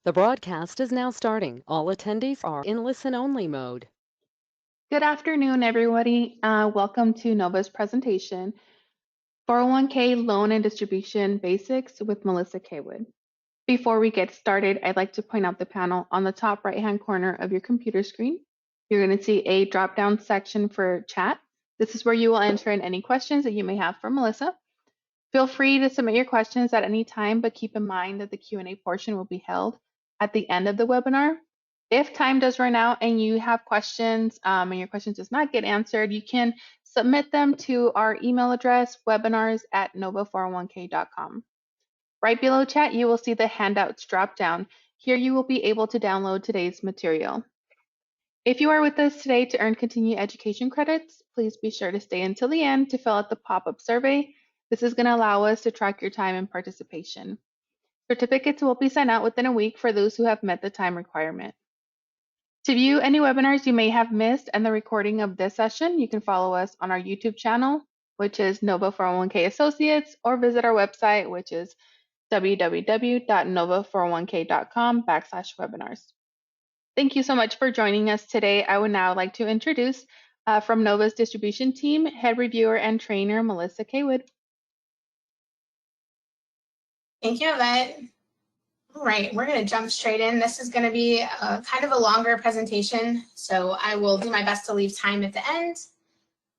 The broadcast is now starting. All attendees are in listen-only mode. Good afternoon, everybody. Welcome to Nova's presentation, 401k Loan and Distribution Basics with Melissa Cawood. Before we get started, I'd like to point out the panel on the top right-hand corner of your computer screen. You're going to see a drop-down section for chat. This is where you will enter in any questions that you may have for Melissa. Feel free to submit your questions at any time, but keep in mind that the Q&A portion will be held at the end of the webinar. If time does run out and you have questions and your questions does not get answered, you can submit them to our email address, webinars@nova401k.com. Right below chat, you will see the handouts drop down. Here you will be able to download today's material. If you are with us today to earn continuing education credits, please be sure to stay until the end to fill out the pop-up survey. This is going to allow us to track your time and participation. Certificates will be sent out within a week for those who have met the time requirement. To view any webinars you may have missed and the recording of this session, you can follow us on our YouTube channel, which is Nova 401k Associates, or visit our website, which is www.nova401k.com/webinars. Thank you so much for joining us today. I would now like to introduce from Nova's distribution team, head reviewer and trainer, Melissa Cawood. Thank you, Yvette. All right, we're going to jump straight in. This is going to be kind of a longer presentation, so I will do my best to leave time at the end.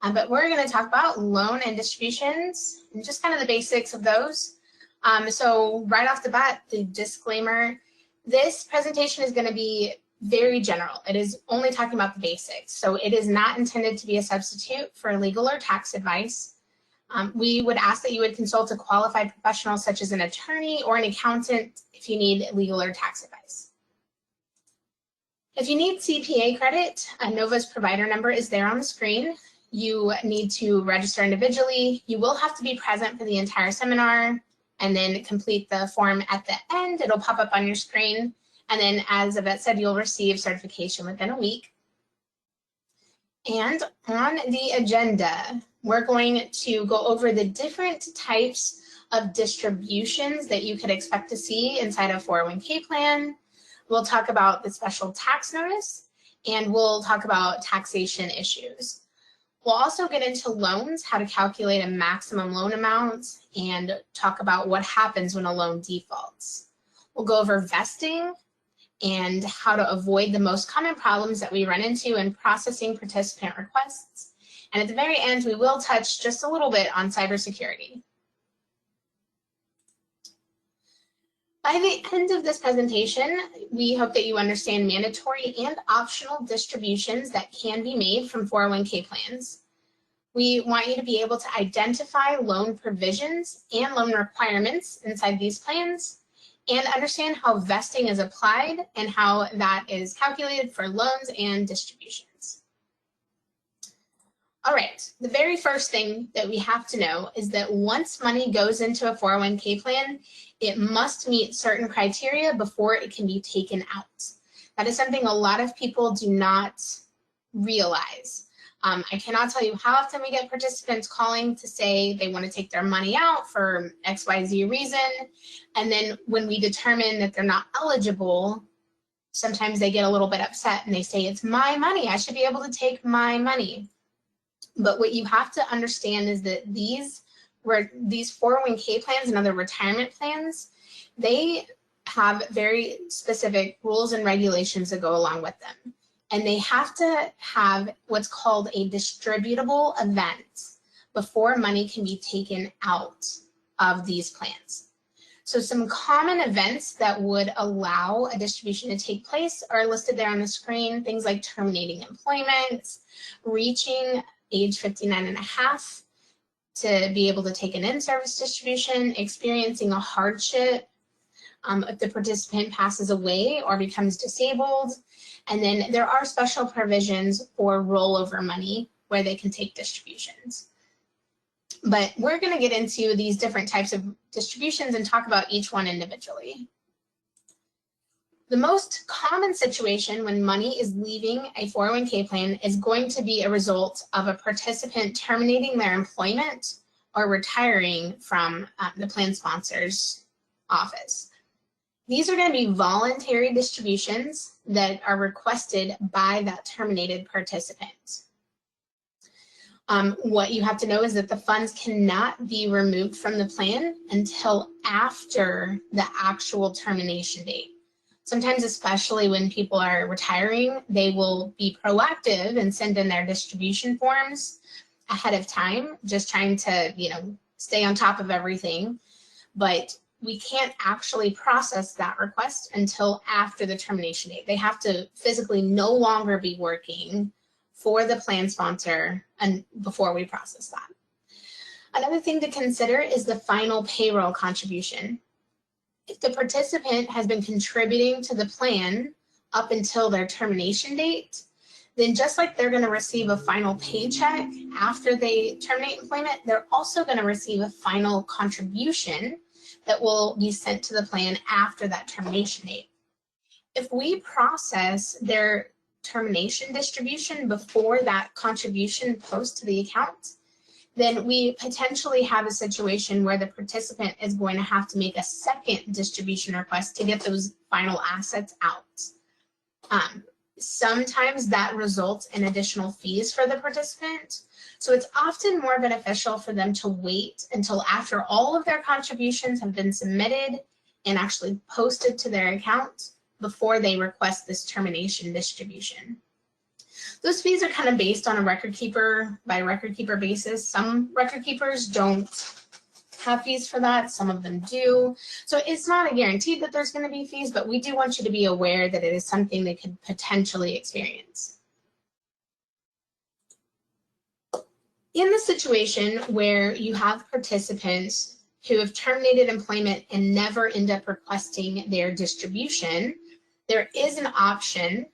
But we're going to talk about loan and distributions and just kind of the basics of those. So right off the bat, the disclaimer, this presentation is going to be very general. It is only talking about the basics. So it is not intended to be a substitute for legal or tax advice. We would ask that you would consult a qualified professional such as an attorney or an accountant if you need legal or tax advice. If you need CPA credit, Nova's provider number is there on the screen. You need to register individually. You will have to be present for the entire seminar and then complete the form at the end. It'll pop up on your screen. And then, as Yvette said, you'll receive certification within a week. And on the agenda, we're going to go over the different types of distributions that you could expect to see inside a 401k plan. We'll talk about the special tax notice, and we'll talk about taxation issues. We'll also get into loans, how to calculate a maximum loan amount, and talk about what happens when a loan defaults. We'll go over vesting and how to avoid the most common problems that we run into in processing participant requests. And at the very end, we will touch just a little bit on cybersecurity. By the end of this presentation, we hope that you understand mandatory and optional distributions that can be made from 401k plans. We want you to be able to identify loan provisions and loan requirements inside these plans, and understand how vesting is applied and how that is calculated for loans and distributions. All right, the very first thing that we have to know is that once money goes into a 401k plan, it must meet certain criteria before it can be taken out. That is something a lot of people do not realize. I cannot tell you how often we get participants calling to say they want to take their money out for XYZ reason, and then when we determine that they're not eligible, sometimes they get a little bit upset and they say, it's my money, I should be able to take my money. But what you have to understand is that these 401k plans and other retirement plans, they have very specific rules and regulations that go along with them. And they have to have what's called a distributable event before money can be taken out of these plans. So some common events that would allow a distribution to take place are listed there on the screen. Things like terminating employment, reaching age 59 and a half to be able to take an in-service distribution, experiencing a hardship, if the participant passes away or becomes disabled. And then there are special provisions for rollover money where they can take distributions. But we're going to get into these different types of distributions and talk about each one individually. The most common situation when money is leaving a 401k plan is going to be a result of a participant terminating their employment or retiring from the plan sponsor's office. These are going to be voluntary distributions that are requested by that terminated participant. What you have to know is that the funds cannot be removed from the plan until after the actual termination date. Sometimes, especially when people are retiring, they will be proactive and send in their distribution forms ahead of time, just trying to, stay on top of everything. But we can't actually process that request until after the termination date. They have to physically no longer be working for the plan sponsor and before we process that. Another thing to consider is the final payroll contribution. If the participant has been contributing to the plan up until their termination date, then just like they're going to receive a final paycheck after they terminate employment, they're also going to receive a final contribution that will be sent to the plan after that termination date. If we process their termination distribution before that contribution posts to the account, then we potentially have a situation where the participant is going to have to make a second distribution request to get those final assets out. Sometimes that results in additional fees for the participant. So it's often more beneficial for them to wait until after all of their contributions have been submitted and actually posted to their account before they request this termination distribution. Those fees are kind of based on a record keeper by record keeper basis. Some record keepers don't have fees for that, some of them do. So it's not a guarantee that there's going to be fees, but we do want you to be aware that it is something they could potentially experience. In the situation where you have participants who have terminated employment and never end up requesting their distribution, there is an option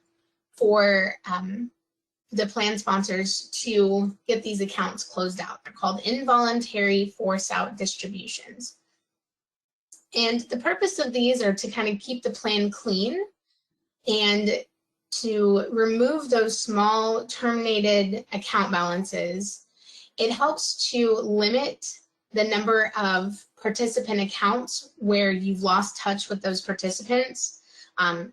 for the plan sponsors to get these accounts closed out. They're called involuntary force-out distributions. And the purpose of these are to kind of keep the plan clean and to remove those small terminated account balances. It helps to limit the number of participant accounts where you've lost touch with those participants.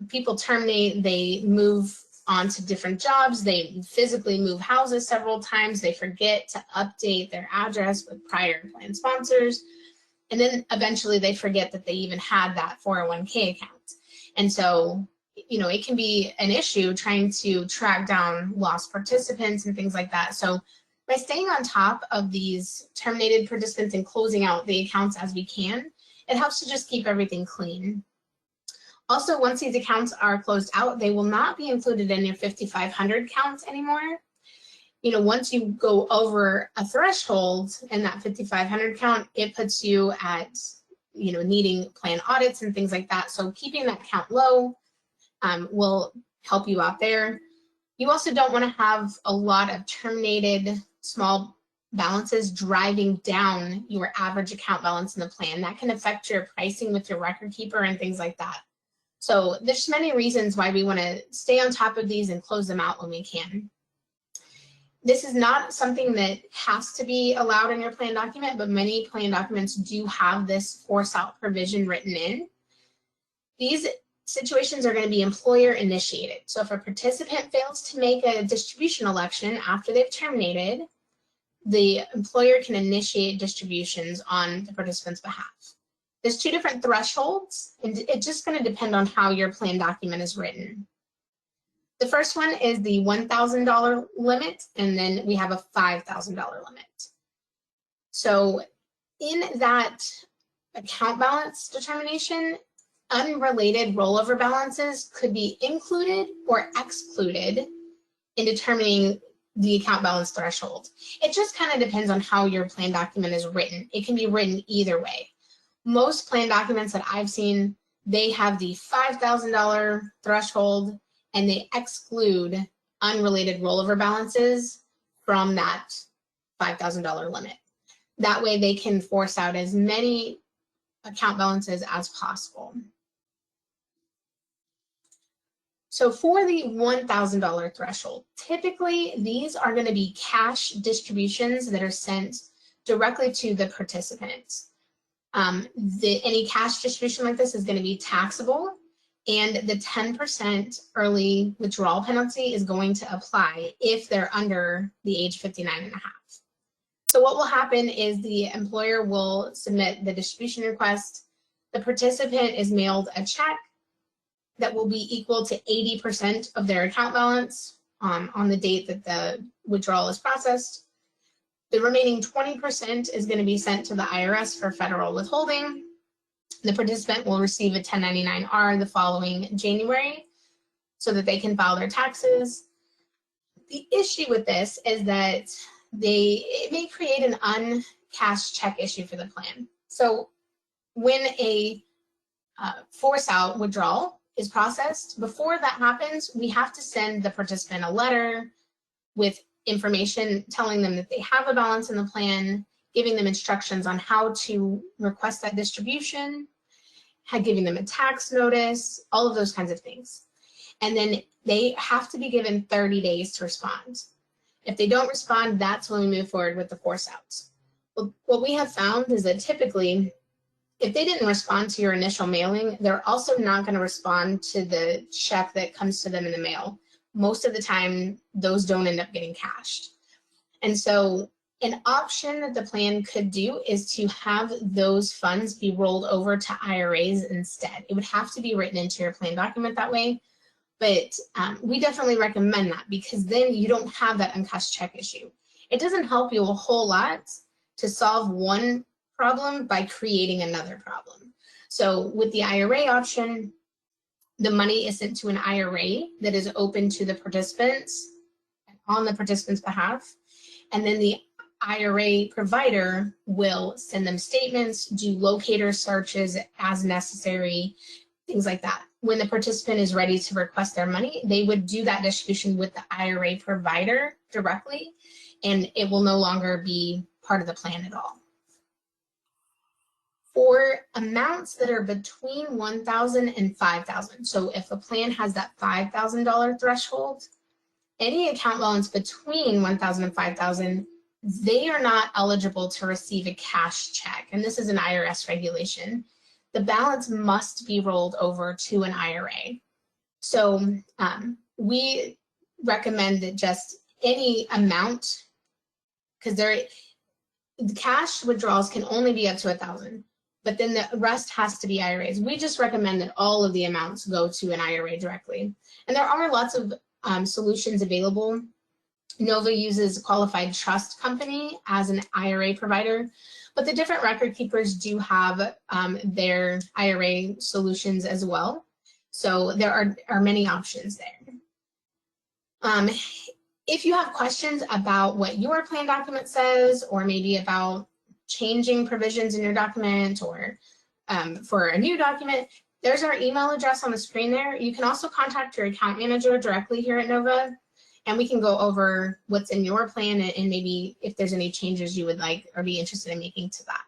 People terminate, they move on to different jobs, they physically move houses several times, they forget to update their address with prior plan sponsors, and then eventually they forget that they even had that 401k account. And so, it can be an issue trying to track down lost participants and things like that. So by staying on top of these terminated participants and closing out the accounts as we can, it helps to just keep everything clean. Also, once these accounts are closed out, they will not be included in your 5,500 counts anymore. Once you go over a threshold in that 5,500 count, it puts you at, needing plan audits and things like that. So keeping that count low will help you out there. You also don't want to have a lot of terminated small balances driving down your average account balance in the plan. That can affect your pricing with your record keeper and things like that. So there's many reasons why we want to stay on top of these and close them out when we can. This is not something that has to be allowed in your plan document, but many plan documents do have this force out provision written in. These situations are going to be employer initiated. So if a participant fails to make a distribution election after they've terminated, the employer can initiate distributions on the participant's behalf. There's two different thresholds, and it's just going to depend on how your plan document is written. The first one is the $1,000 limit, and then we have a $5,000 limit. So in that account balance determination, unrelated rollover balances could be included or excluded in determining the account balance threshold. It just kind of depends on how your plan document is written. It can be written either way. Most plan documents that I've seen, they have the $5,000 threshold and they exclude unrelated rollover balances from that $5,000 limit. That way they can force out as many account balances as possible. So for the $1,000 threshold, typically these are going to be cash distributions that are sent directly to the participants. Any cash distribution like this is going to be taxable, and the 10% early withdrawal penalty is going to apply if they're under the age 59 and a half. So what will happen is the employer will submit the distribution request. The participant is mailed a check that will be equal to 80% of their account balance on the date that the withdrawal is processed. The remaining 20% is going to be sent to the IRS for federal withholding. The participant will receive a 1099-R the following January so that they can file their taxes. The issue with this is that it may create an uncashed check issue for the plan. So when a force out withdrawal is processed, before that happens, we have to send the participant a letter with information telling them that they have a balance in the plan, giving them instructions on how to request that distribution, giving them a tax notice, all of those kinds of things. And then they have to be given 30 days to respond. If they don't respond, that's when we move forward with the force outs. Well, what we have found is that typically, if they didn't respond to your initial mailing, they're also not going to respond to the check that comes to them in the mail. Most of the time, those don't end up getting cashed. And so an option that the plan could do is to have those funds be rolled over to IRAs instead. It would have to be written into your plan document that way, but we definitely recommend that because then you don't have that uncashed check issue. It doesn't help you a whole lot to solve one problem by creating another problem. So with the IRA option, the money is sent to an IRA that is open to the participants on the participants' behalf. And then the IRA provider will send them statements, do locator searches as necessary, things like that. When the participant is ready to request their money, they would do that distribution with the IRA provider directly, and it will no longer be part of the plan at all. For amounts that are between $1,000 and $5,000, so if a plan has that $5,000 threshold, any account balance between $1,000 and $5,000, they are not eligible to receive a cash check, and this is an IRS regulation. The balance must be rolled over to an IRA. So we recommend that just any amount, because the cash withdrawals can only be up to $1,000. But then the rest has to be IRAs. We just recommend that all of the amounts go to an IRA directly. And there are lots of solutions available. Nova uses Qualified Trust Company as an IRA provider, but the different record keepers do have their IRA solutions as well. So there are many options there. If you have questions about what your plan document says, or maybe about changing provisions in your document, or for a new document, there's our email address on the screen there. You can also contact your account manager directly here at Nova, and we can go over what's in your plan and maybe if there's any changes you would like or be interested in making to that.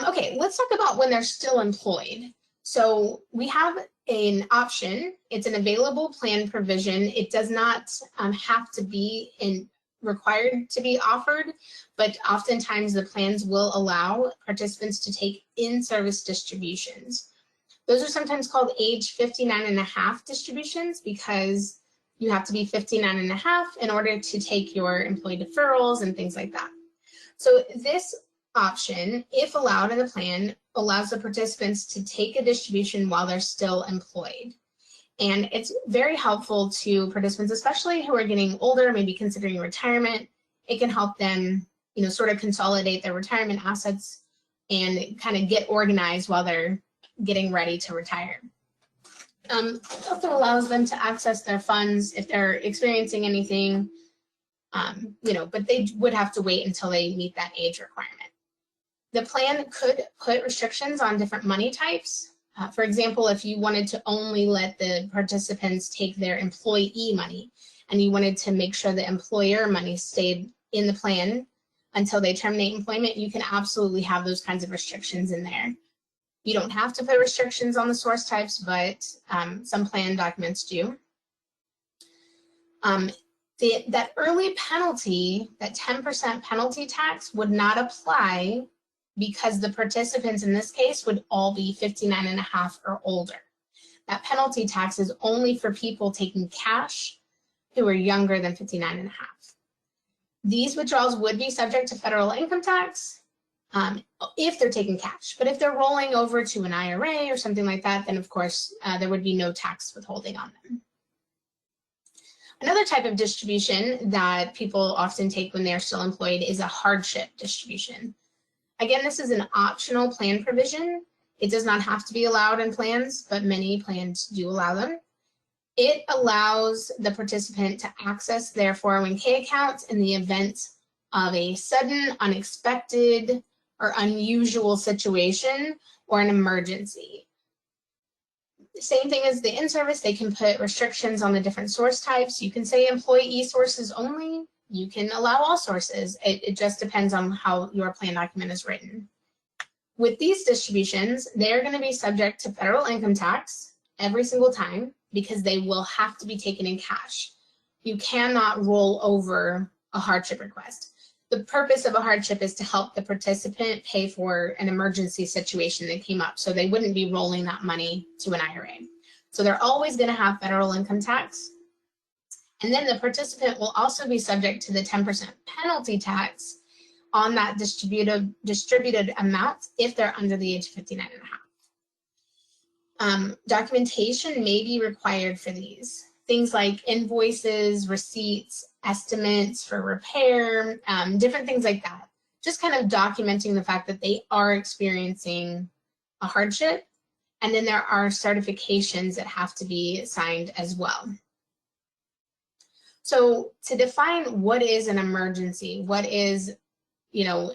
Okay, let's talk about when they're still employed. So we have an option. It's an available plan provision. It does not have to be required to be offered, but oftentimes the plans will allow participants to take in-service distributions. Those are sometimes called age 59 and a half distributions because you have to be 59 and a half in order to take your employee deferrals and things like that. So this option, if allowed in the plan, allows the participants to take a distribution while they're still employed. And it's very helpful to participants, especially who are getting older, maybe considering retirement. It can help them, sort of consolidate their retirement assets and kind of get organized while they're getting ready to retire. It also allows them to access their funds if they're experiencing anything, but they would have to wait until they meet that age requirement. The plan could put restrictions on different money types. For example, if you wanted to only let the participants take their employee money and you wanted to make sure the employer money stayed in the plan until they terminate employment, you can absolutely have those kinds of restrictions in there. You don't have to put restrictions on the source types, but some plan documents do. That early penalty, that 10% penalty tax would not apply because the participants in this case would all be 59 and a half or older. That penalty tax is only for people taking cash who are younger than 59 and a half. These withdrawals would be subject to federal income tax if they're taking cash. But if they're rolling over to an IRA or something like that, then of course there would be no tax withholding on them. Another type of distribution that people often take when they're still employed is a hardship distribution. Again, this is an optional plan provision. It does not have to be allowed in plans, but many plans do allow them. It allows the participant to access their 401k accounts in the event of a sudden, unexpected, or unusual situation or an emergency. Same thing as the in-service, they can put restrictions on the different source types. You can say employee sources only. You can allow all sources. It just depends on how your plan document is written. With these distributions, they're going to be subject to federal income tax every single time because they will have to be taken in cash. You cannot roll over a hardship request. The purpose of a hardship is to help the participant pay for an emergency situation that came up, so they wouldn't be rolling that money to an IRA. So they're always going to have federal income tax. And then the participant will also be subject to the 10% penalty tax on that distributed amount if they're under the age of 59 and a half. Documentation may be required for these. Things like invoices, receipts, estimates for repair, different things like that. Just kind of documenting the fact that they are experiencing a hardship. And then there are certifications that have to be signed as well. So to define what is an emergency, what is, an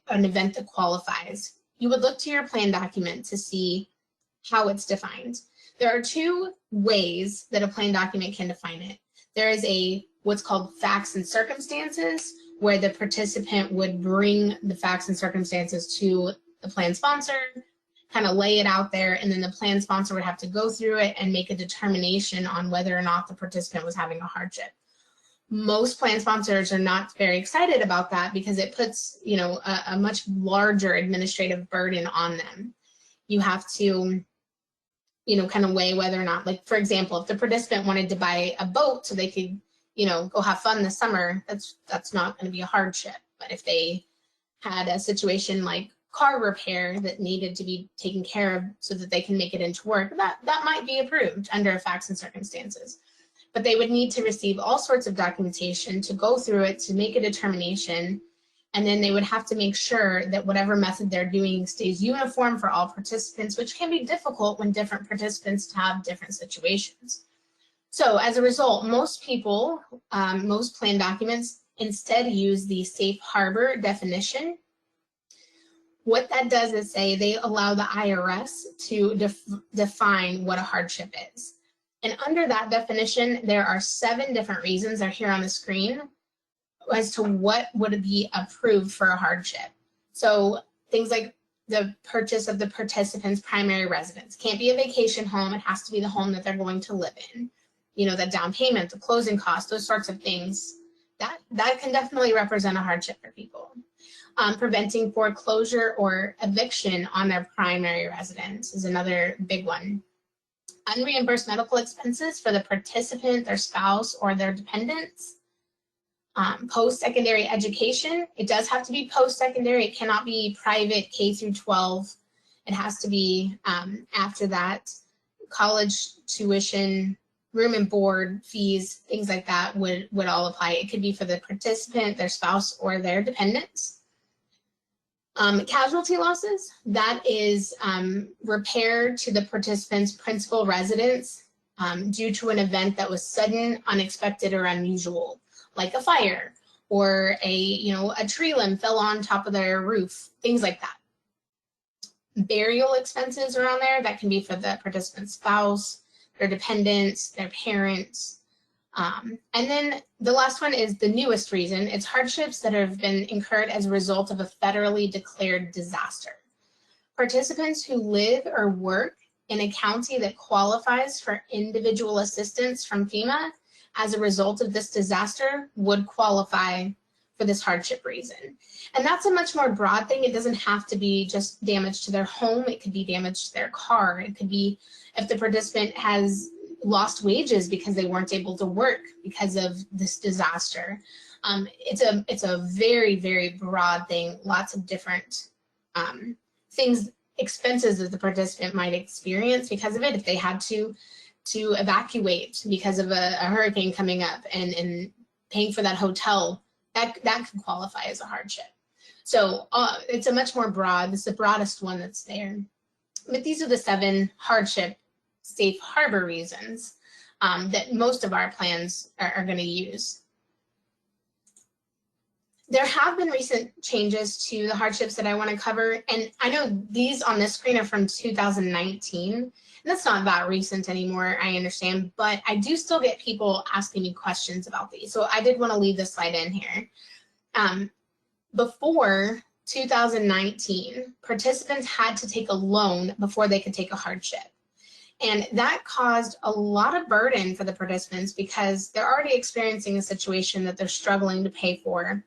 event that qualifies, you would look to your plan document to see how it's defined. There are two ways that a plan document can define it. There is what's called facts and circumstances, where the participant would bring the facts and circumstances to the plan sponsor, kind of lay it out there, and then the plan sponsor would have to go through it and make a determination on whether or not the participant was having a hardship. Most plan sponsors are not very excited about that because it puts, a much larger administrative burden on them. You have to, kind of weigh whether or not, like, for example, if the participant wanted to buy a boat so they could, go have fun this summer, that's not going to be a hardship. But if they had a situation like car repair that needed to be taken care of so that they can make it into work, that might be approved under facts and circumstances. But they would need to receive all sorts of documentation to go through it, to make a determination, and then they would have to make sure that whatever method they're doing stays uniform for all participants, which can be difficult when different participants have different situations. So as a result, most people, most plan documents instead use the safe harbor definition. What that does is say they allow the IRS to define what a hardship is. And under that definition, there are 7 different reasons that are here on the screen as to what would be approved for a hardship. So things like the purchase of the participant's primary residence. Can't be a vacation home. It has to be the home that they're going to live in. The down payment, the closing costs, those sorts of things. That can definitely represent a hardship for people. Preventing foreclosure or eviction on their primary residence is another big one. Unreimbursed medical expenses for the participant, their spouse, or their dependents. Post-secondary education, it does have to be post-secondary. It cannot be private K through 12. It has to be after that. College tuition, room and board fees, things like that would all apply. It could be for the participant, their spouse, or their dependents. Casualty losses, that is repair to the participant's principal residence due to an event that was sudden, unexpected, or unusual, like a fire or a tree limb fell on top of their roof, things like that. Burial expenses are on there. That can be for the participant's spouse, their dependents, their parents. And then the last one is the newest reason. It's hardships that have been incurred as a result of a federally declared disaster. Participants who live or work in a county that qualifies for individual assistance from FEMA as a result of this disaster would qualify for this hardship reason. And that's a much more broad thing. It doesn't have to be just damage to their home. It could be damage to their car. It could be if the participant has lost wages because they weren't able to work because of this disaster. It's a very, very broad thing. Lots of different things, expenses that the participant might experience because of it. If they had to evacuate because of a hurricane coming up and paying for that hotel, that can qualify as a hardship. So it's a much more broad, it's the broadest one that's there. But these are the 7 hardship safe harbor reasons that most of our plans are going to use. There have been recent changes to the hardships that I want to cover, and I know these on this screen are from 2019, and that's not that recent anymore, I understand, but I do still get people asking me questions about these, so I did want to leave this slide in here. Before 2019, participants had to take a loan before they could take a hardship. And that caused a lot of burden for the participants because they're already experiencing a situation that they're struggling to pay for.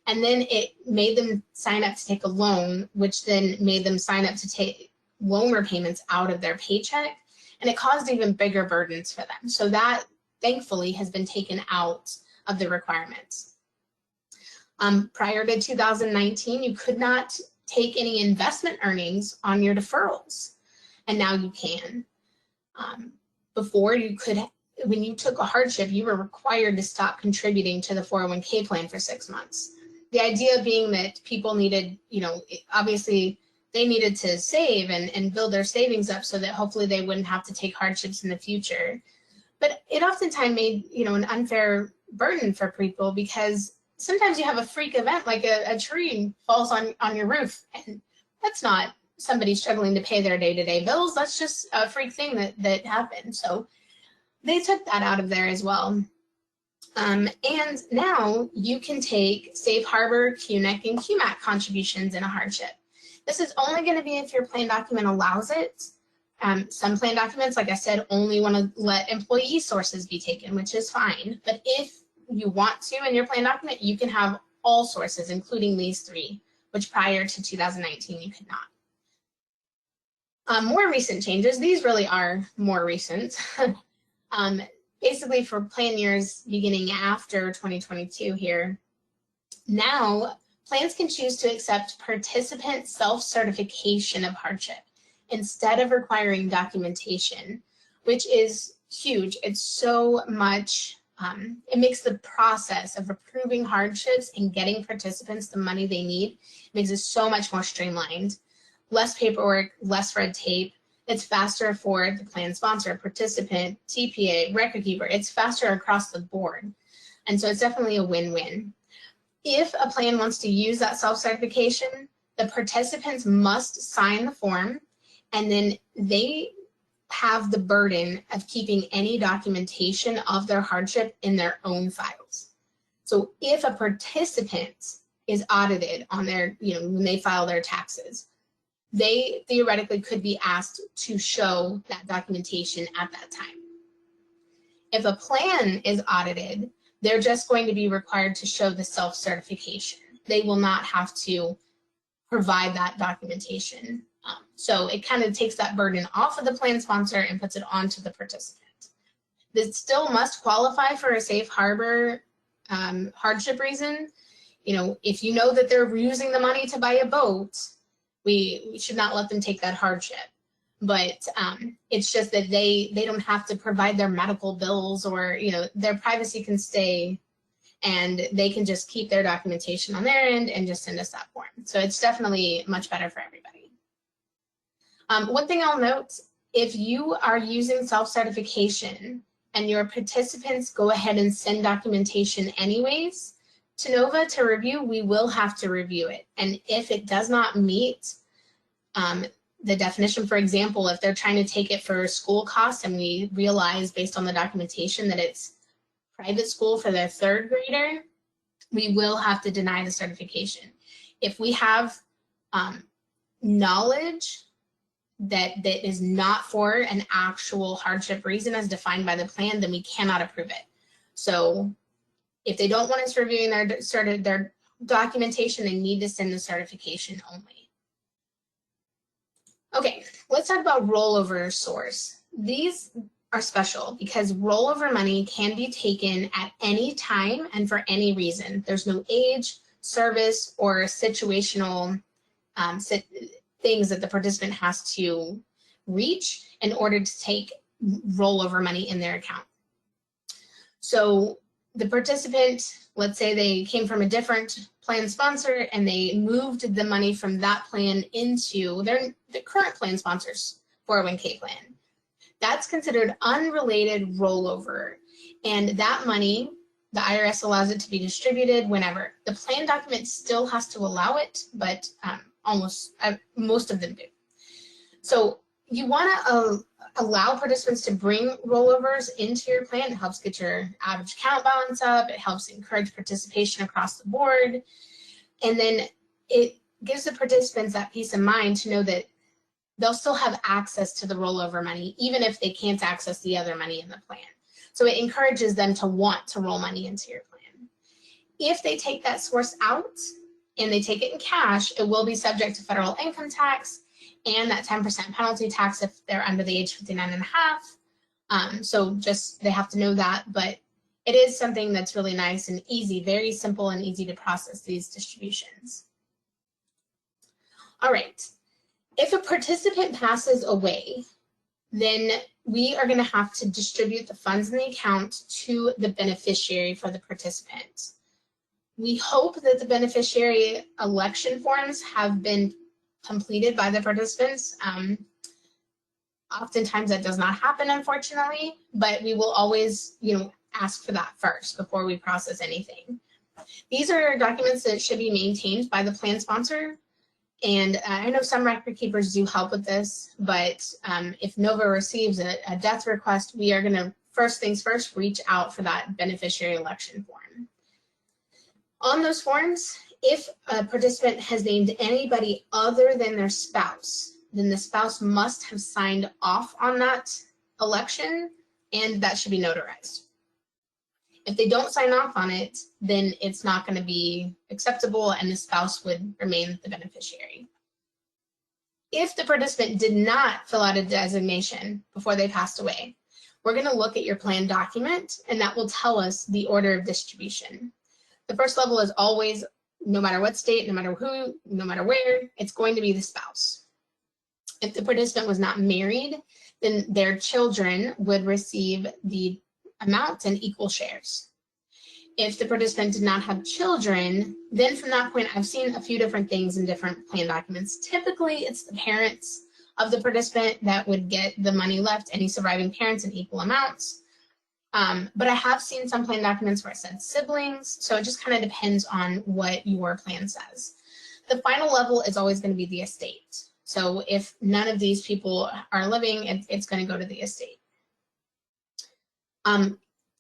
And then it made them sign up to take a loan, which then made them sign up to take loan repayments out of their paycheck. And it caused even bigger burdens for them. So that thankfully has been taken out of the requirements. Prior to 2019, you could not take any investment earnings on your deferrals, and now you can. Before you could, when you took a hardship, you were required to stop contributing to the 401k plan for 6 months. The idea being that people needed, obviously they needed to save and build their savings up so that hopefully they wouldn't have to take hardships in the future. But it oftentimes made, an unfair burden for people because sometimes you have a freak event like a tree falls on your roof, and that's not somebody struggling to pay their day-to-day bills. That's just a freak thing that happened. So they took that out of there as well. And now you can take Safe Harbor, QNEC, and QMAC contributions in a hardship. This is only going to be if your plan document allows it. Some plan documents, like I said, only want to let employee sources be taken, which is fine. But if you want to in your plan document, you can have all sources, including these 3, which prior to 2019 you could not. More recent changes, these really are more recent. Basically for plan years beginning after 2022 here, now plans can choose to accept participant self-certification of hardship instead of requiring documentation, which is huge. It's so much, it makes the process of approving hardships and getting participants the money they need, makes it so much more streamlined. Less paperwork, less red tape. It's faster for the plan sponsor, participant, TPA, record keeper. It's faster across the board. And so it's definitely a win-win. If a plan wants to use that self-certification, the participants must sign the form, and then they have the burden of keeping any documentation of their hardship in their own files. So if a participant is audited on their, when they file their taxes, they theoretically could be asked to show that documentation at that time. If a plan is audited, they're just going to be required to show the self-certification. They will not have to provide that documentation. So it kind of takes that burden off of the plan sponsor and puts it onto the participant. This still must qualify for a safe harbor hardship reason. If you know that they're using the money to buy a boat, we should not let them take that hardship. But it's just that they don't have to provide their medical bills, or their privacy can stay, and they can just keep their documentation on their end and just send us that form. So it's definitely much better for everybody. One thing I'll note, if you are using self-certification and your participants go ahead and send documentation anyways to NOVA to review, we will have to review it. And if it does not meet the definition, for example, if they're trying to take it for school costs and we realize based on the documentation that it's private school for their 3rd grader, we will have to deny the certification. If we have knowledge that is not for an actual hardship reason as defined by the plan, then we cannot approve it. So if they don't want us reviewing their documentation, they need to send the certification only. Okay, let's talk about rollover source. These are special because rollover money can be taken at any time and for any reason. There's no age, service, or situational things that the participant has to reach in order to take rollover money in their account. So the participant, let's say they came from a different plan sponsor and they moved the money from that plan into the current plan sponsor's 401k plan. That's considered unrelated rollover, and that money, the IRS allows it to be distributed whenever. The plan document still has to allow it, but most of them do. So you want to allow participants to bring rollovers into your plan. It helps get your average account balance up. It helps encourage participation across the board. And then it gives the participants that peace of mind to know that they'll still have access to the rollover money, even if they can't access the other money in the plan. So it encourages them to want to roll money into your plan. If they take that source out and they take it in cash, it will be subject to federal income tax and that 10% penalty tax if they're under the age 59 and a half. So just, they have to know that, but it is something that's really nice and easy, very simple and easy to process these distributions. All right, if a participant passes away, then we are gonna have to distribute the funds in the account to the beneficiary for the participant. We hope that the beneficiary election forms have been completed by the participants. Oftentimes that does not happen, unfortunately, but we will always, ask for that first before we process anything. These are documents that should be maintained by the plan sponsor. And I know some record keepers do help with this, but if NOVA receives a death request, we are gonna, first things first, reach out for that beneficiary election form. On those forms, if a participant has named anybody other than their spouse, then the spouse must have signed off on that election, and that should be notarized. If they don't sign off on it, then it's not going to be acceptable and the spouse would remain the beneficiary. If the participant did not fill out a designation before they passed away, we're going to look at your plan document and that will tell us the order of distribution. The first level is always, no matter what state, no matter who, no matter where, it's going to be the spouse. If the participant was not married, then their children would receive the amount in equal shares. If the participant did not have children, then from that point, I've seen a few different things in different plan documents. Typically, it's the parents of the participant that would get the money left, any surviving parents in equal amounts. But I have seen some plan documents where it said siblings, so it just kind of depends on what your plan says. The final level is always going to be the estate. So if none of these people are living, it's going to go to the estate.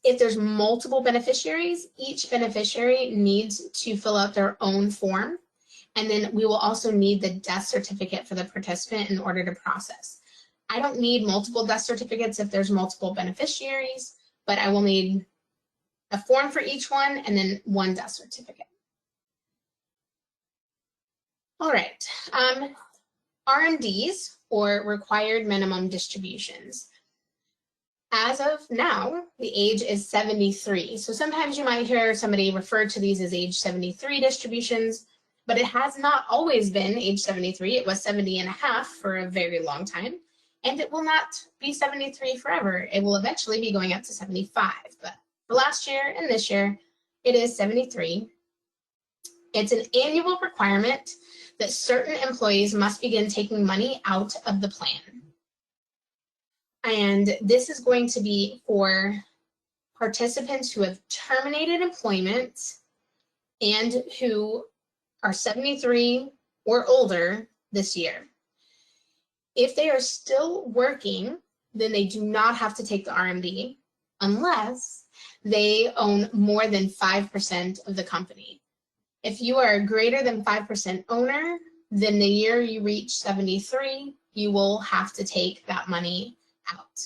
If there's multiple beneficiaries, each beneficiary needs to fill out their own form. And then we will also need the death certificate for the participant in order to process. I don't need multiple death certificates if there's multiple beneficiaries, but I will need a form for each one and then one death certificate. All right, RMDs, or required minimum distributions. As of now, the age is 73. So sometimes you might hear somebody refer to these as age 73 distributions, but it has not always been age 73. It was 70 and a half for a very long time, and it will not be 73 forever. It will eventually be going up to 75, but for last year and this year, it is 73. It's an annual requirement that certain employees must begin taking money out of the plan. And this is going to be for participants who have terminated employment and who are 73 or older this year. If they are still working, then they do not have to take the RMD unless they own more than 5% of the company. If you are a greater than 5% owner, then the year you reach 73, you will have to take that money out.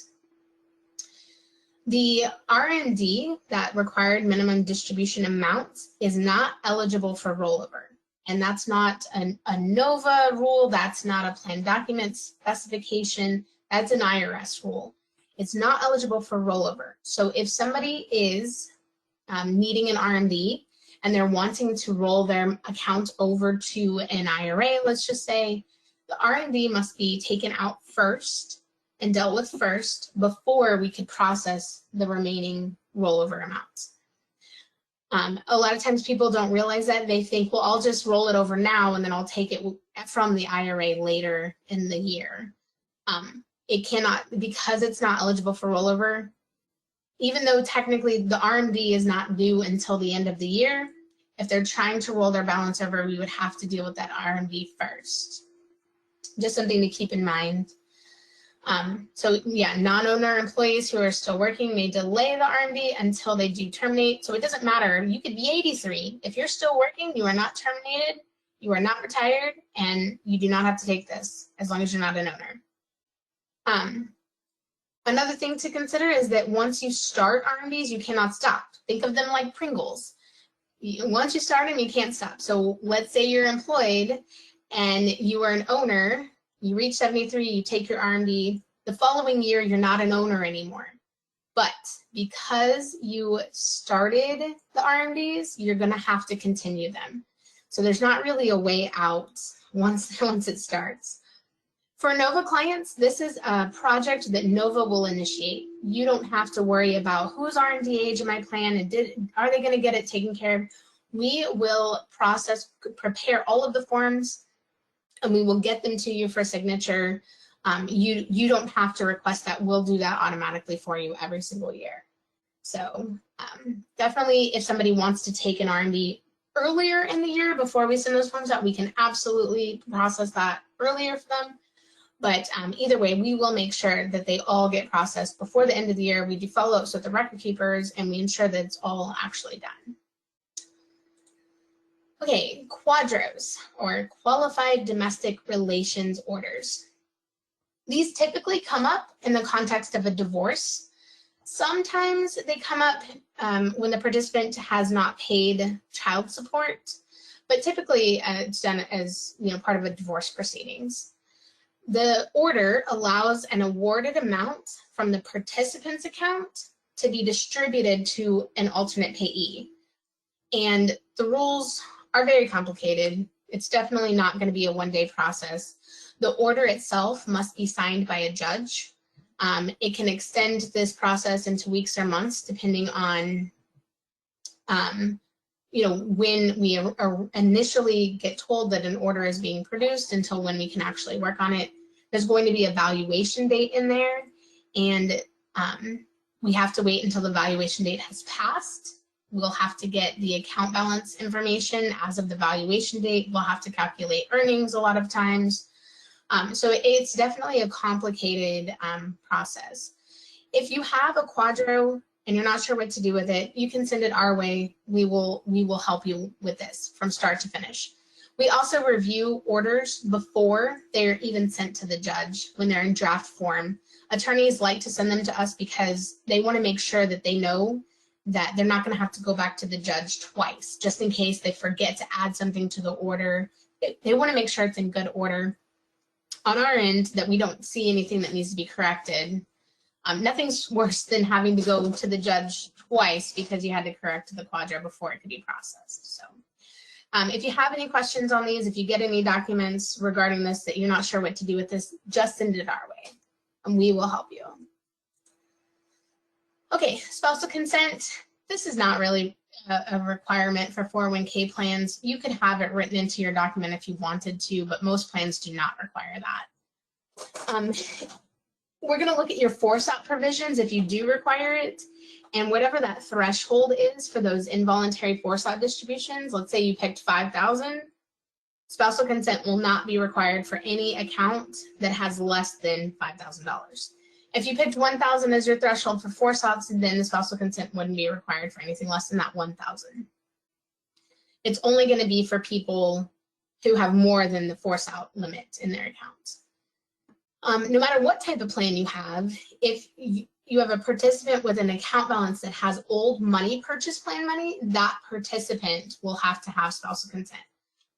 The RMD, that required minimum distribution amount, is not eligible for rollover. And that's not a NOVA rule, that's not a plan document specification, that's an IRS rule. It's not eligible for rollover. So if somebody is needing an RMD and they're wanting to roll their account over to an IRA, let's just say, the RMD must be taken out first and dealt with first before we could process the remaining rollover amounts. A lot of times people don't realize that. They think, well, I'll just roll it over now and then I'll take it from the IRA later in the year. It cannot, because it's not eligible for rollover, even though technically the RMD is not due until the end of the year, if they're trying to roll their balance over, we would have to deal with that RMD first. Just something to keep in mind. So yeah, non-owner employees who are still working may delay the RMD until they do terminate. So it doesn't matter. You could be 83. If you're still working, you are not terminated, you are not retired, and you do not have to take this as long as you're not an owner. Another thing to consider is that once you start RMDs, you cannot stop. Think of them like Pringles. Once you start them, you can't stop. So let's say you're employed and you are an owner. You reach 73, you take your RMD. The following year, you're not an owner anymore. But because you started the RMDs, you're going to have to continue them. So there's not really a way out once it starts. For NOVA clients, this is a project that NOVA will initiate. You don't have to worry about whose RMD age in my plan and are they going to get it taken care of. We will prepare all of the forms, and we will get them to you for signature. You don't have to request that. We'll do that automatically for you every single year. So definitely, if somebody wants to take an RMD earlier in the year before we send those forms out, we can absolutely process that earlier for them. But either way, we will make sure that they all get processed before the end of the year. We do follow-ups with the record keepers, and we ensure that it's all actually done. Okay, quadros, or qualified domestic relations orders. These typically come up in the context of a divorce. Sometimes they come up when the participant has not paid child support, but typically it's done as part of a divorce proceedings. The order allows an awarded amount from the participant's account to be distributed to an alternate payee. And the rules are very complicated. It's definitely not going to be a one-day process. The order itself must be signed by a judge. It can extend this process into weeks or months, depending on when we initially get told that an order is being produced until when we can actually work on it. There's going to be a valuation date in there, and we have to wait until the valuation date has passed. We'll have to get the account balance information as of the valuation date. We'll have to calculate earnings a lot of times. So it's definitely a complicated process. If you have a quadro and you're not sure what to do with it, you can send it our way. We will help you with this from start to finish. We also review orders before they're even sent to the judge when they're in draft form. Attorneys like to send them to us because they want to make sure that they know that they're not going to have to go back to the judge twice, just in case they forget to add something to the order. They want to make sure it's in good order. On our end, that we don't see anything that needs to be corrected. Nothing's worse than having to go to the judge twice because you had to correct the quadro before it could be processed. So if you have any questions on these, if you get any documents regarding this that you're not sure what to do with this, just send it our way and we will help you. Okay, spousal consent. This is not really a requirement for 401k plans. You could have it written into your document if you wanted to, but most plans do not require that. We're going to look at your force-out provisions if you do require it, and whatever that threshold is for those involuntary force-out distributions. Let's say you picked 5,000. Spousal consent will not be required for any account that has less than $5,000. If you picked 1,000 as your threshold for force-outs, then the spousal consent wouldn't be required for anything less than that 1,000. It's only going to be for people who have more than the force-out limit in their accounts. No matter what type of plan you have, if you have a participant with an account balance that has old money purchase plan money, that participant will have to have spousal consent.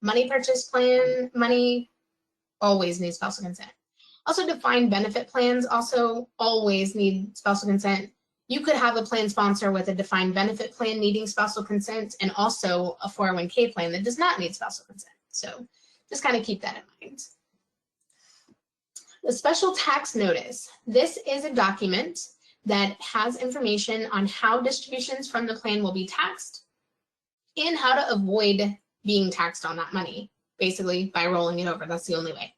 Money purchase plan money always needs spousal consent. Also, defined benefit plans also always need spousal consent. You could have a plan sponsor with a defined benefit plan needing spousal consent, and also a 401k plan that does not need spousal consent. So just kind of keep that in mind. The special tax notice. This is a document that has information on how distributions from the plan will be taxed and how to avoid being taxed on that money, basically by rolling it over. That's the only way.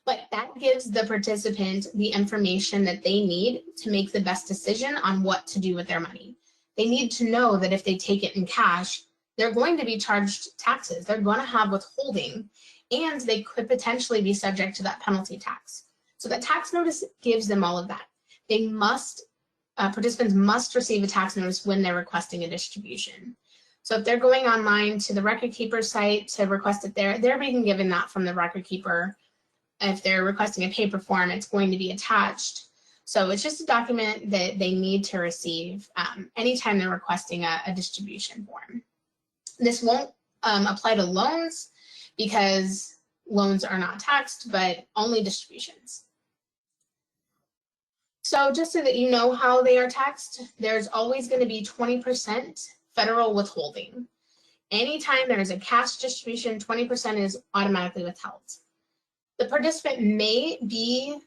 But that gives the participant the information that they need to make the best decision on what to do with their money. They need to know that if they take it in cash, they're going to be charged taxes. They're going to have withholding, and they could potentially be subject to that penalty tax. So that tax notice gives them all of that. They must, participants must receive a tax notice when they're requesting a distribution. So if they're going online to the record keeper site to request it there, they're being given that from the record keeper. If they're requesting a paper form, it's going to be attached. So it's just a document that they need to receive anytime they're requesting a distribution form. This won't apply to loans because loans are not taxed, but only distributions. So just so that you know how they are taxed, there's always going to be 20% federal withholding. Anytime there's a cash distribution, 20% is automatically withheld. The participant may be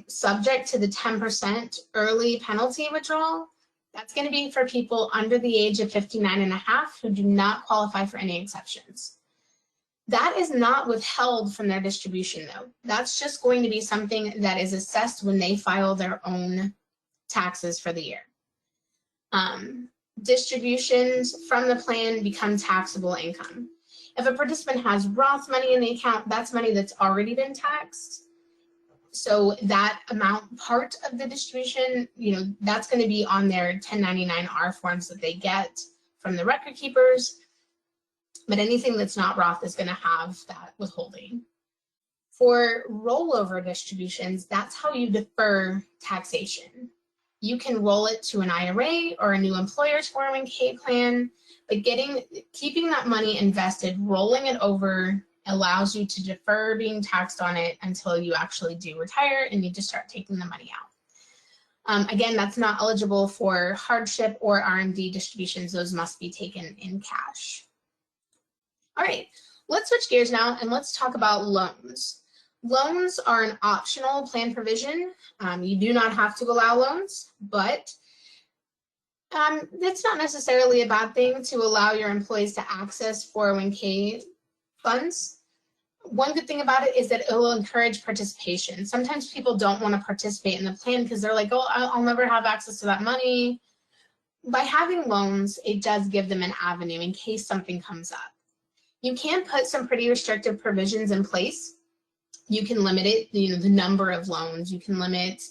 subject to the 10% early penalty withdrawal. That's going to be for people under the age of 59 and a half who do not qualify for any exceptions. That is not withheld from their distribution though. That's just going to be something that is assessed when they file their own taxes for the year. Distributions from the plan become taxable income. If a participant has Roth money in the account, that's money that's already been taxed. So that amount, part of the distribution, that's going to be on their 1099-R forms that they get from the record keepers. But anything that's not Roth is going to have that withholding. For rollover distributions, that's how you defer taxation. You can roll it to an IRA or a new employer's 401k plan, but keeping that money invested, rolling it over allows you to defer being taxed on it until you actually do retire and need to start taking the money out. Again, that's not eligible for hardship or RMD distributions. Those must be taken in cash. All right, let's switch gears now and let's talk about loans. Loans are an optional plan provision. You do not have to allow loans, but it's not necessarily a bad thing to allow your employees to access 401k funds. One good thing about it is that it will encourage participation. Sometimes people don't want to participate in the plan because they're like, oh, I'll never have access to that money. By having loans, it does give them an avenue in case something comes up. You can put some pretty restrictive provisions in place. You can limit it, the number of loans. You can limit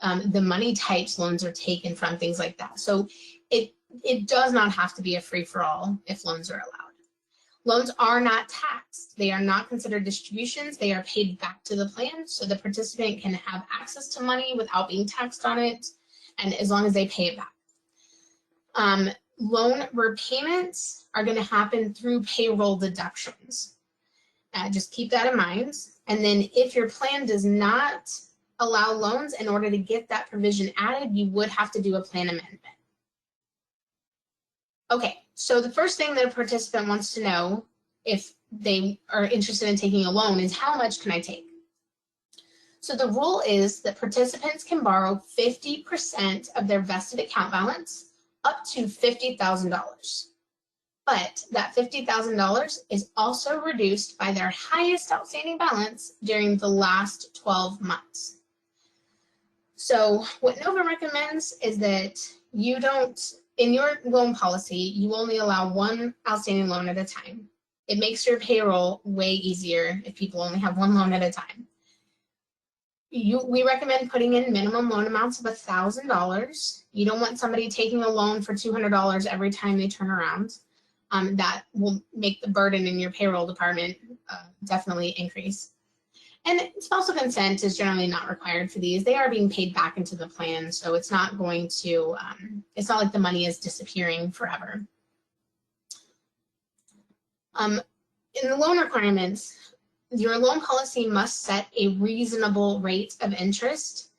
the money types loans are taken from, things like that. So it does not have to be a free-for-all if loans are allowed. Loans are not taxed. They are not considered distributions. They are paid back to the plan, so the participant can have access to money without being taxed on it, and as long as they pay it back. Loan repayments are going to happen through payroll deductions. Just keep that in mind. And then if your plan does not allow loans, in order to get that provision added, you would have to do a plan amendment. Okay, so the first thing that a participant wants to know if they are interested in taking a loan is, how much can I take? So the rule is that participants can borrow 50% of their vested account balance up to $50,000. But that $50,000 is also reduced by their highest outstanding balance during the last 12 months. So what Nova recommends is that you don't, in your loan policy, you only allow one outstanding loan at a time. It makes your payroll way easier if people only have one loan at a time. We recommend putting in minimum loan amounts of $1,000. You don't want somebody taking a loan for $200 every time they turn around. That will make the burden in your payroll department definitely increase. And spousal consent is generally not required for these. They are being paid back into the plan, so it's not going to, it's not like the money is disappearing forever. In the loan requirements, your loan policy must set a reasonable rate of interest.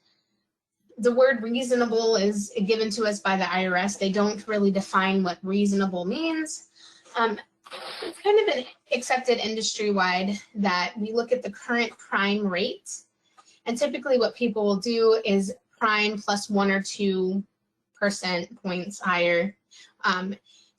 The word reasonable is given to us by the IRS. They don't really define what reasonable means. It's kind of been accepted industry-wide that we look at the current prime rate, and typically what people will do is prime plus 1 or 2% points higher.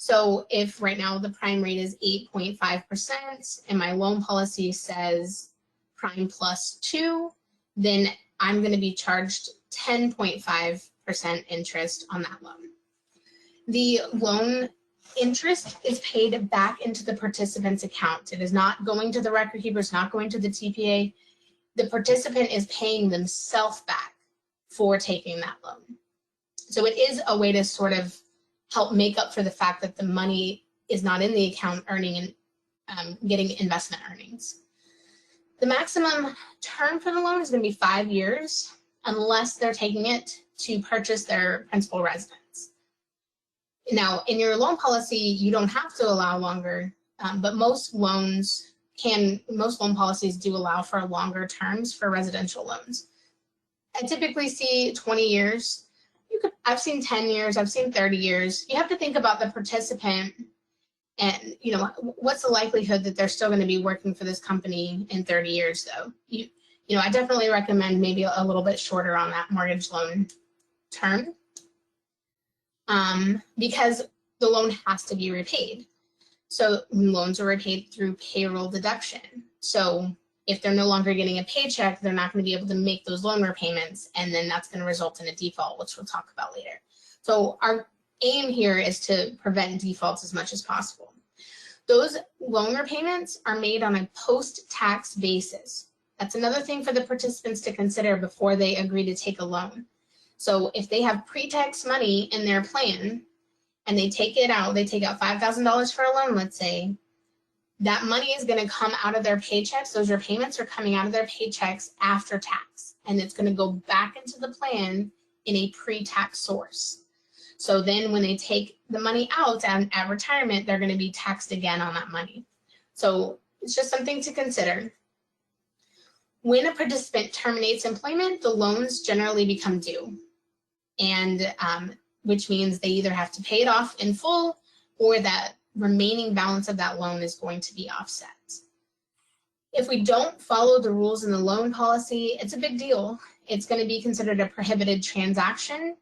So if right now the prime rate is 8.5% and my loan policy says prime plus 2, then I'm going to be charged 10.5% interest on that loan. The loan interest is paid back into the participant's account. It is not going to the record keeper, it's not going to the TPA. The participant is paying themselves back for taking that loan. So it is a way to sort of help make up for the fact that the money is not in the account earning and getting investment earnings. The maximum term for the loan is going to be 5 years unless they're taking it to purchase their principal residence. Now, in your loan policy, you don't have to allow longer, but most loan policies do allow for longer terms for residential loans. I typically see 20 years. I've seen 10 years, I've seen 30 years. You have to think about the participant and, you know, what's the likelihood that they're still going to be working for this company in 30 years, though. You know, I definitely recommend maybe a little bit shorter on that mortgage loan term. Because the loan has to be repaid. So loans are repaid through payroll deduction. So if they're no longer getting a paycheck, they're not going to be able to make those loan repayments, and then that's going to result in a default, which we'll talk about later. So our aim here is to prevent defaults as much as possible. Those loan repayments are made on a post-tax basis. That's another thing for the participants to consider before they agree to take a loan. So if they have pre-tax money in their plan and they take it out, they take out $5,000 for a loan, let's say, that money is going to come out of their paychecks. Those repayments are coming out of their paychecks after tax, and it's going to go back into the plan in a pre-tax source. So then when they take the money out at retirement, they're going to be taxed again on that money. So it's just something to consider. When a participant terminates employment, the loans generally become due, and which means they either have to pay it off in full or that remaining balance of that loan is going to be offset. If we don't follow the rules in the loan policy, it's a big deal. It's going to be considered a prohibited transaction,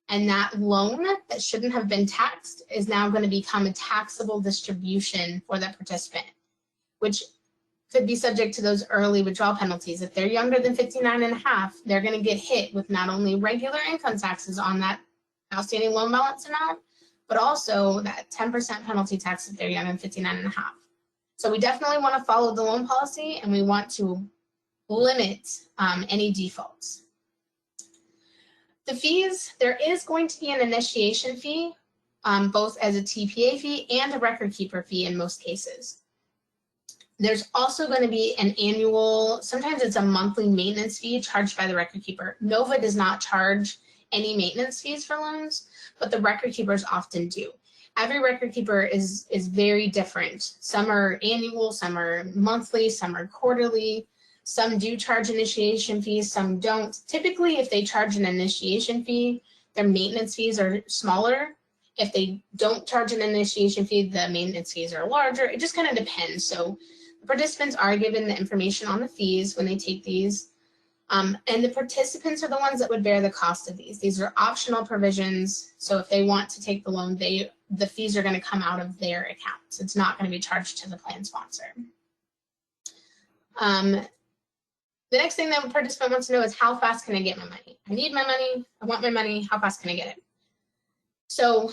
and that loan that shouldn't have been taxed is now going to become a taxable distribution for that participant, which could be subject to those early withdrawal penalties. If they're younger than 59 and a half, they're going to get hit with not only regular income taxes on that outstanding loan balance amount, but also that 10% penalty tax if they're younger than 59 and a half. So we definitely want to follow the loan policy, and we want to limit any defaults. The fees, there is going to be an initiation fee, both as a TPA fee and a record keeper fee in most cases. There's also going to be an annual, sometimes it's a monthly maintenance fee charged by the record keeper. Nova does not charge any maintenance fees for loans, but the record keepers often do. Every record keeper is very different. Some are annual, some are monthly, some are quarterly. Some do charge initiation fees, some don't. Typically, if they charge an initiation fee, their maintenance fees are smaller. If they don't charge an initiation fee, the maintenance fees are larger. It just kind of depends. So the participants are given the information on the fees when they take these. And the participants are the ones that would bear the cost of these. These are optional provisions. So if they want to take the loan, the fees are going to come out of their account. So it's not going to be charged to the plan sponsor. The next thing that a participant wants to know is, how fast can I get my money? I need my money. I want my money. How fast can I get it? So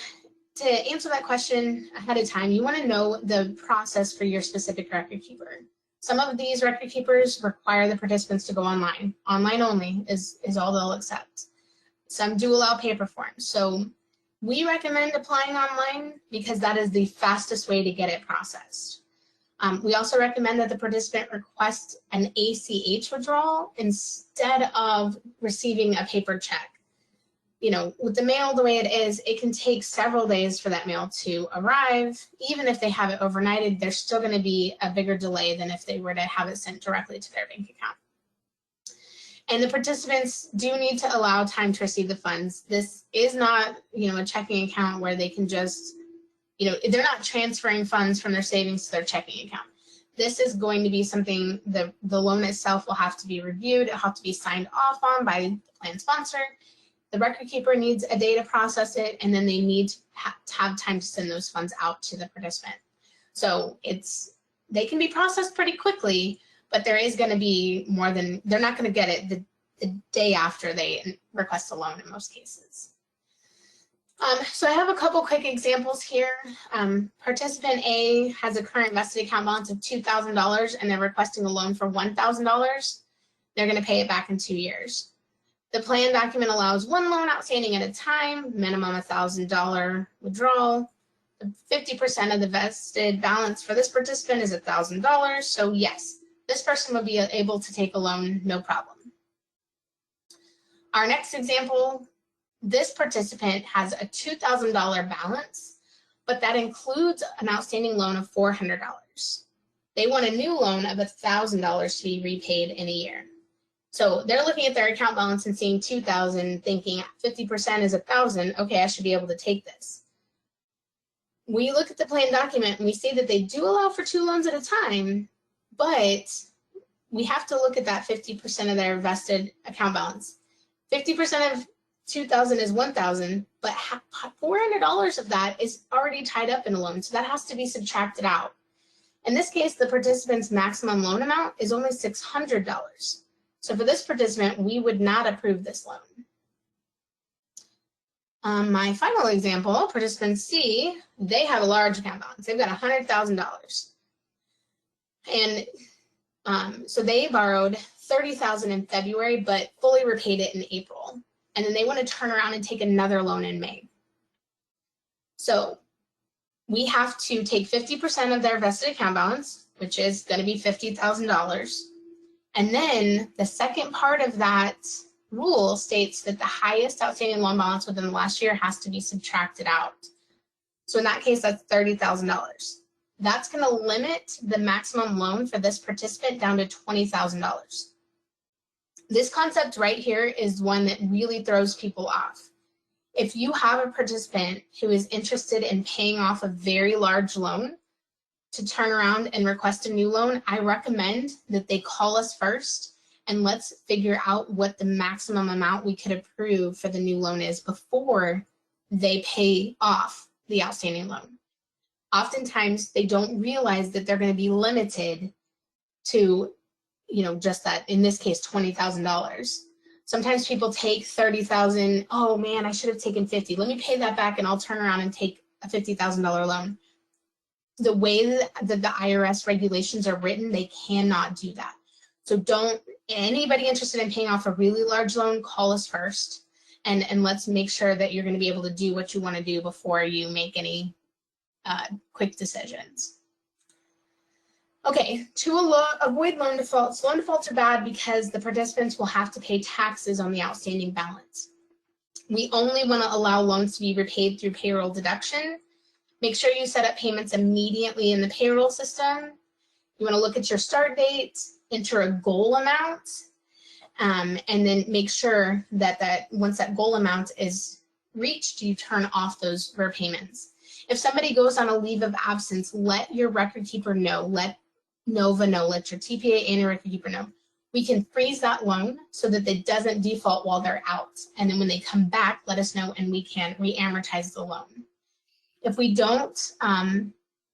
to answer that question ahead of time, you want to know the process for your specific record keeper. Some of these record keepers require the participants to go online. Online only is all they'll accept. Some do allow paper forms. So we recommend applying online because that is the fastest way to get it processed. We also recommend that the participant request an ACH withdrawal instead of receiving a paper check. You know, with the mail the way it is, it can take several days for that mail to arrive. Even if they have it overnighted, there's still going to be a bigger delay than if they were to have it sent directly to their bank account. And the participants do need to allow time to receive the funds. This is not, you know, a checking account where they can just, you know, they're not transferring funds from their savings to their checking account. This is going to be something that the loan itself will have to be reviewed. It'll have to be signed off on by the plan sponsor. The record keeper needs a day to process it, and then they need to have time to send those funds out to the participant. So they can be processed pretty quickly, but there is going to be more than, they're not going to get it the day after they request a loan in most cases. So I have a couple quick examples here. Participant A has a current vested account balance of $2,000 and they're requesting a loan for $1,000. They're going to pay it back in 2 years. The plan document allows one loan outstanding at a time, minimum $1,000 withdrawal. 50% of the vested balance for this participant is $1,000. So yes, this person will be able to take a loan, no problem. Our next example, this participant has a $2,000 balance, but that includes an outstanding loan of $400. They want a new loan of $1,000 to be repaid in a year. So they're looking at their account balance and seeing 2,000, thinking 50% is 1,000. Okay, I should be able to take this. We look at the plan document and we see that they do allow for 2 loans at a time, but we have to look at that 50% of their vested account balance. 50% of 2,000 is 1,000, but $400 of that is already tied up in a loan, so that has to be subtracted out. In this case, the participant's maximum loan amount is only $600. So for this participant, we would not approve this loan. My final example, participant C, they have a large account balance. They've got $100,000. And so they borrowed $30,000 in February, but fully repaid it in April. And then they want to turn around and take another loan in May. So we have to take 50% of their vested account balance, which is going to be $50,000. And then the second part of that rule states that the highest outstanding loan balance within the last year has to be subtracted out. So in that case, that's $30,000. That's going to limit the maximum loan for this participant down to $20,000. This concept right here is one that really throws people off. If you have a participant who is interested in paying off a very large loan to turn around and request a new loan, I recommend that they call us first and let's figure out what the maximum amount we could approve for the new loan is before they pay off the outstanding loan. Oftentimes, they don't realize that they're going to be limited to, you know, just that, in this case, $20,000. Sometimes people take $30,000. Oh man, I should have taken 50. Let me pay that back and I'll turn around and take a $50,000 loan. The way that the IRS regulations are written, they cannot do that. So don't, anybody interested in paying off a really large loan, call us first and let's make sure that you're going to be able to do what you want to do before you make any quick decisions. Okay, to avoid loan defaults are bad because the participants will have to pay taxes on the outstanding balance. We only want to allow loans to be repaid through payroll deduction. Make sure you set up payments immediately in the payroll system. You want to look at your start date, enter a goal amount, and then make sure that once that goal amount is reached, you turn off those repayments. If somebody goes on a leave of absence, let your record keeper know, let NOVA know, let your TPA and your record keeper know. We can freeze that loan so that it doesn't default while they're out. And then when they come back, let us know and we can re-amortize the loan. If we don't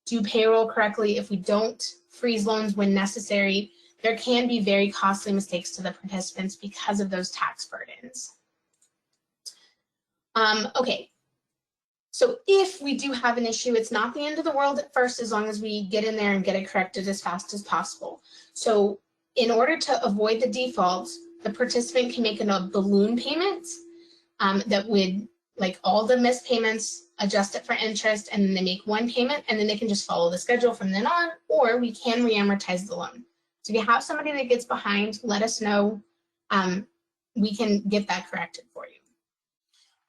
do payroll correctly, if we don't freeze loans when necessary, there can be very costly mistakes to the participants because of those tax burdens. Okay. So if we do have an issue, it's not the end of the world at first as long as we get in there and get it corrected as fast as possible. So in order to avoid the default, the participant can make a balloon payment that would like all the missed payments, adjust it for interest, and then they make one payment, and then they can just follow the schedule from then on, or we can re-amortize the loan. So if you have somebody that gets behind, let us know. We can get that corrected for you.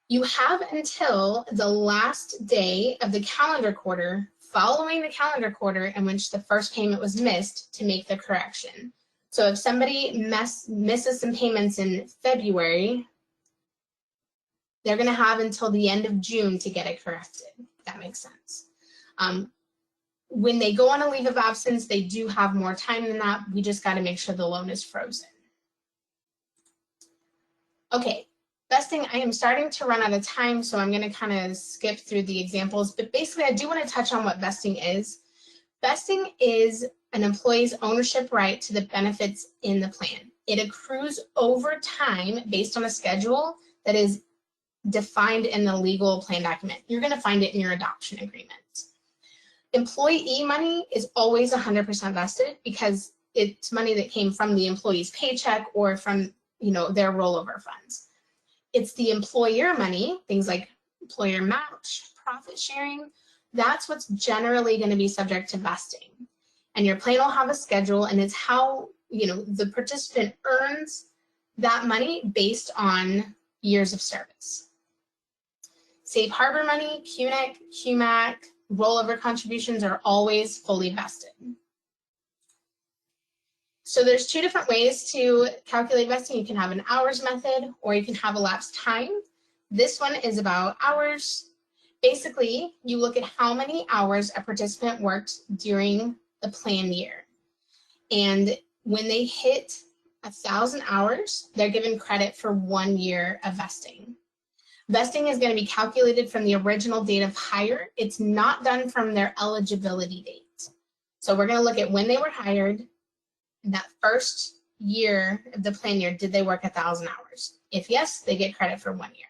You have until the last day of the calendar quarter following the calendar quarter in which the first payment was missed to make the correction. So if somebody misses some payments in February, they're going to have until the end of June to get it corrected. If that makes sense. When they go on a leave of absence, they do have more time than that. We just got to make sure the loan is frozen. Okay, vesting, I am starting to run out of time, so I'm going to kind of skip through the examples. But basically, I do want to touch on what vesting is. Vesting is an employee's ownership right to the benefits in the plan. It accrues over time based on a schedule that is defined in the legal plan document. You're going to find it in your adoption agreement. Employee money is always 100% vested because it's money that came from the employee's paycheck or from their rollover funds. It's the employer money, things like employer match, profit sharing, that's what's generally going to be subject to vesting. And your plan will have a schedule, and it's how the participant earns that money based on years of service. Safe harbor money, QNIC, QMAC, rollover contributions are always fully vested. So there's two different ways to calculate vesting. You can have an hours method, or you can have elapsed time. This one is about hours. Basically, you look at how many hours a participant worked during the plan year. And when they hit 1,000 hours, they're given credit for 1 year of vesting. Vesting is going to be calculated from the original date of hire. It's not done from their eligibility date. So we're going to look at when they were hired. In that first year of the plan year, did they work 1,000 hours? If yes, they get credit for 1 year.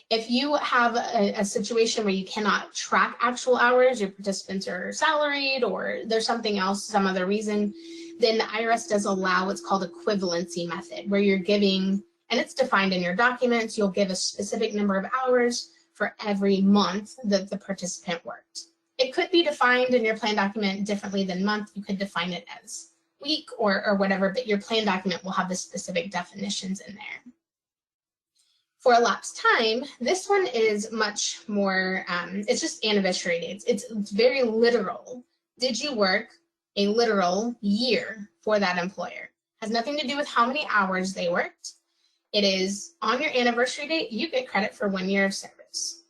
If you have a situation where you cannot track actual hours, your participants are salaried or there's something else, some other reason, then the IRS does allow what's called equivalency method, where you're giving, and it's defined in your documents, you'll give a specific number of hours for every month that the participant worked. It could be defined in your plan document differently than month. You could define it as week or whatever, but your plan document will have the specific definitions in there. For elapsed time, this one is much more, it's just anniversary dates. It's very literal. Did you work a literal year for that employer? Has nothing to do with how many hours they worked. It is on your anniversary date, you get credit for 1 year of service.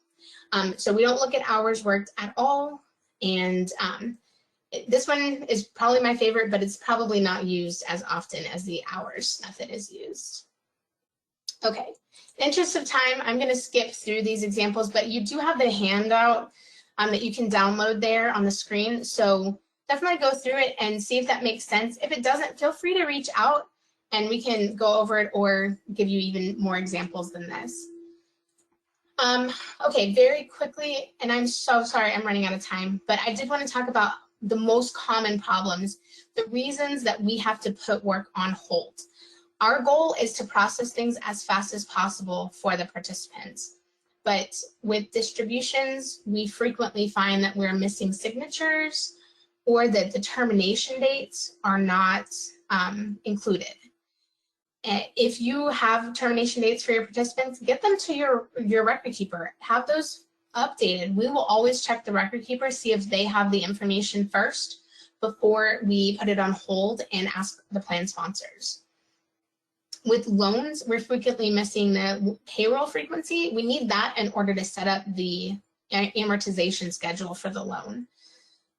So we don't look at hours worked at all. And this one is probably my favorite, but it's probably not used as often as the hours method is used. Okay, in the interest of time, I'm going to skip through these examples, but you do have the handout that you can download there on the screen. So definitely go through it and see if that makes sense. If it doesn't, feel free to reach out and we can go over it or give you even more examples than this. Okay, very quickly, and I'm so sorry I'm running out of time, but I did want to talk about the most common problems, the reasons that we have to put work on hold. Our goal is to process things as fast as possible for the participants. But with distributions, we frequently find that we're missing signatures or that the termination dates are not included. If you have termination dates for your participants, get them to your record keeper. Have those updated. We will always check the record keeper, see if they have the information first before we put it on hold and ask the plan sponsors. With loans, we're frequently missing the payroll frequency. We need that in order to set up the amortization schedule for the loan.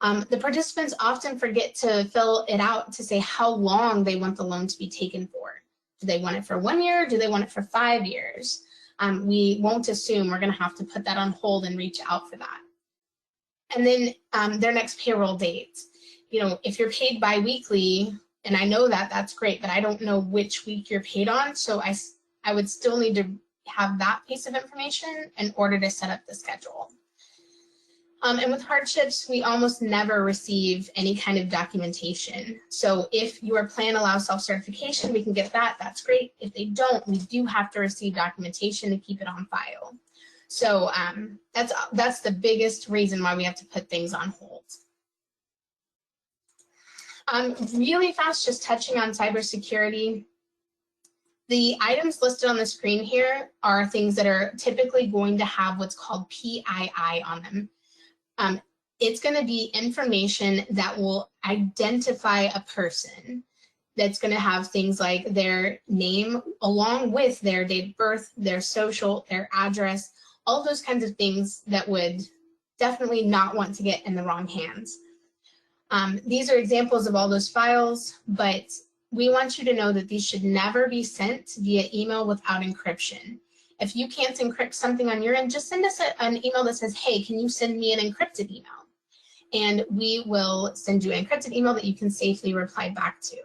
The participants often forget to fill it out to say how long they want the loan to be taken for. Do they want it for 1 year? Do they want it for 5 years? We won't assume we're going to have to put that on hold and reach out for that. And then their next payroll date. If you're paid biweekly, and I know that that's great, but I don't know which week you're paid on. So I would still need to have that piece of information in order to set up the schedule. And with hardships, we almost never receive any kind of documentation. So if your plan allows self-certification, we can get that, that's great. If they don't, we do have to receive documentation to keep it on file. So that's the biggest reason why we have to put things on hold. Really fast, just touching on cybersecurity. The items listed on the screen here are things that are typically going to have what's called PII on them. It's going to be information that will identify a person. That's going to have things like their name along with their date of birth, their social, their address, all those kinds of things that would definitely not want to get in the wrong hands. These are examples of all those files, but we want you to know that these should never be sent via email without encryption. If you can't encrypt something on your end, just send us an email that says, hey, can you send me an encrypted email? And we will send you an encrypted email that you can safely reply back to.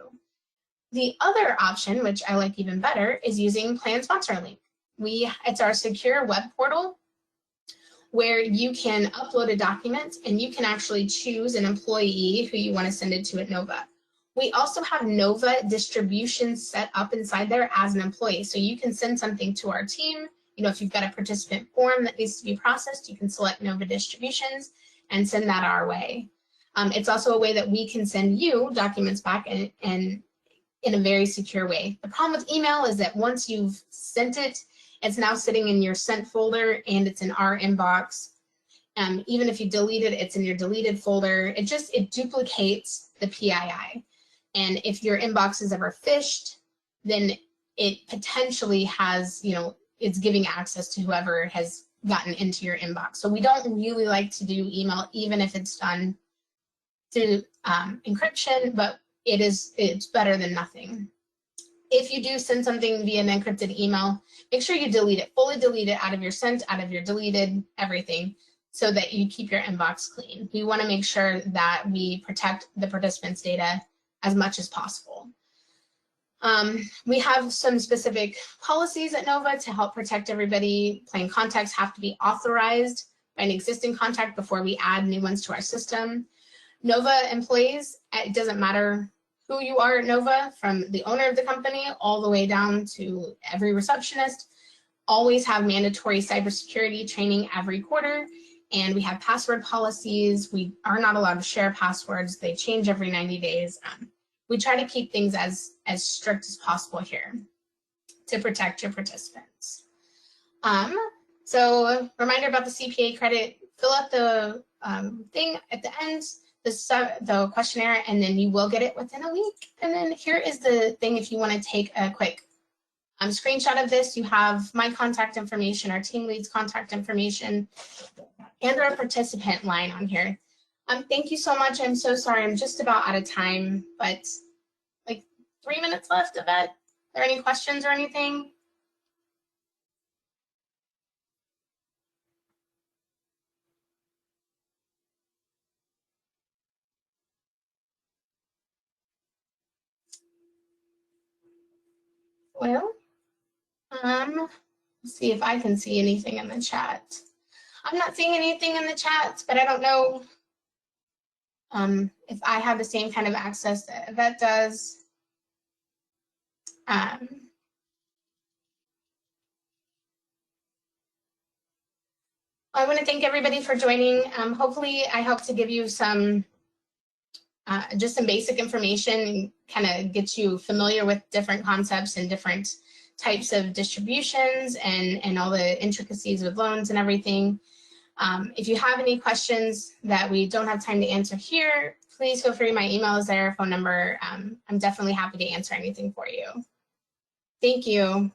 The other option, which I like even better, is using Plan Sponsor Link. It's our secure web portal where you can upload a document and you can actually choose an employee who you want to send it to at Nova. We also have Nova distributions set up inside there as an employee. So you can send something to our team. You know, if you've got a participant form that needs to be processed, you can select Nova distributions and send that our way. It's also a way that we can send you documents back and in a very secure way. The problem with email is that once you've sent it, it's now sitting in your sent folder and it's in our inbox. Even if you delete it, it's in your deleted folder. It duplicates the PII. And if your inbox is ever phished, then it potentially has, you know, it's giving access to whoever has gotten into your inbox. So we don't really like to do email, even if it's done through encryption, but it's better than nothing. If you do send something via an encrypted email, make sure you delete it, fully delete it out of your sent, out of your deleted, everything, so that you keep your inbox clean. We want to make sure that we protect the participants' data as much as possible. We have some specific policies at Nova to help protect everybody. Plan contacts have to be authorized by an existing contact before we add new ones to our system. Nova employees, it doesn't matter who you are at Nova, from the owner of the company all the way down to every receptionist, always have mandatory cybersecurity training every quarter. And we have password policies. We are not allowed to share passwords. They change every 90 days. We try to keep things as strict as possible here to protect your participants. So reminder about the CPA credit, fill out the thing at the end, the questionnaire, and then you will get it within a week. And then here is the thing if you want to take a quick screenshot of this. You have my contact information, our team lead's contact information, and our participant line on here. Thank you so much. I'm so sorry. I'm just about out of time, but like 3 minutes left of it. Are there any questions or anything? Well, let's see if I can see anything in the chat. I'm not seeing anything in the chat, but I don't know if I have the same kind of access that Yvette does. I want to thank everybody for joining. Hopefully I helped to give you some just some basic information and kind of get you familiar with different concepts and different types of distributions and all the intricacies with loans and everything. If you have any questions that we don't have time to answer here, please feel free. My email is there, phone number. I'm definitely happy to answer anything for you. Thank you.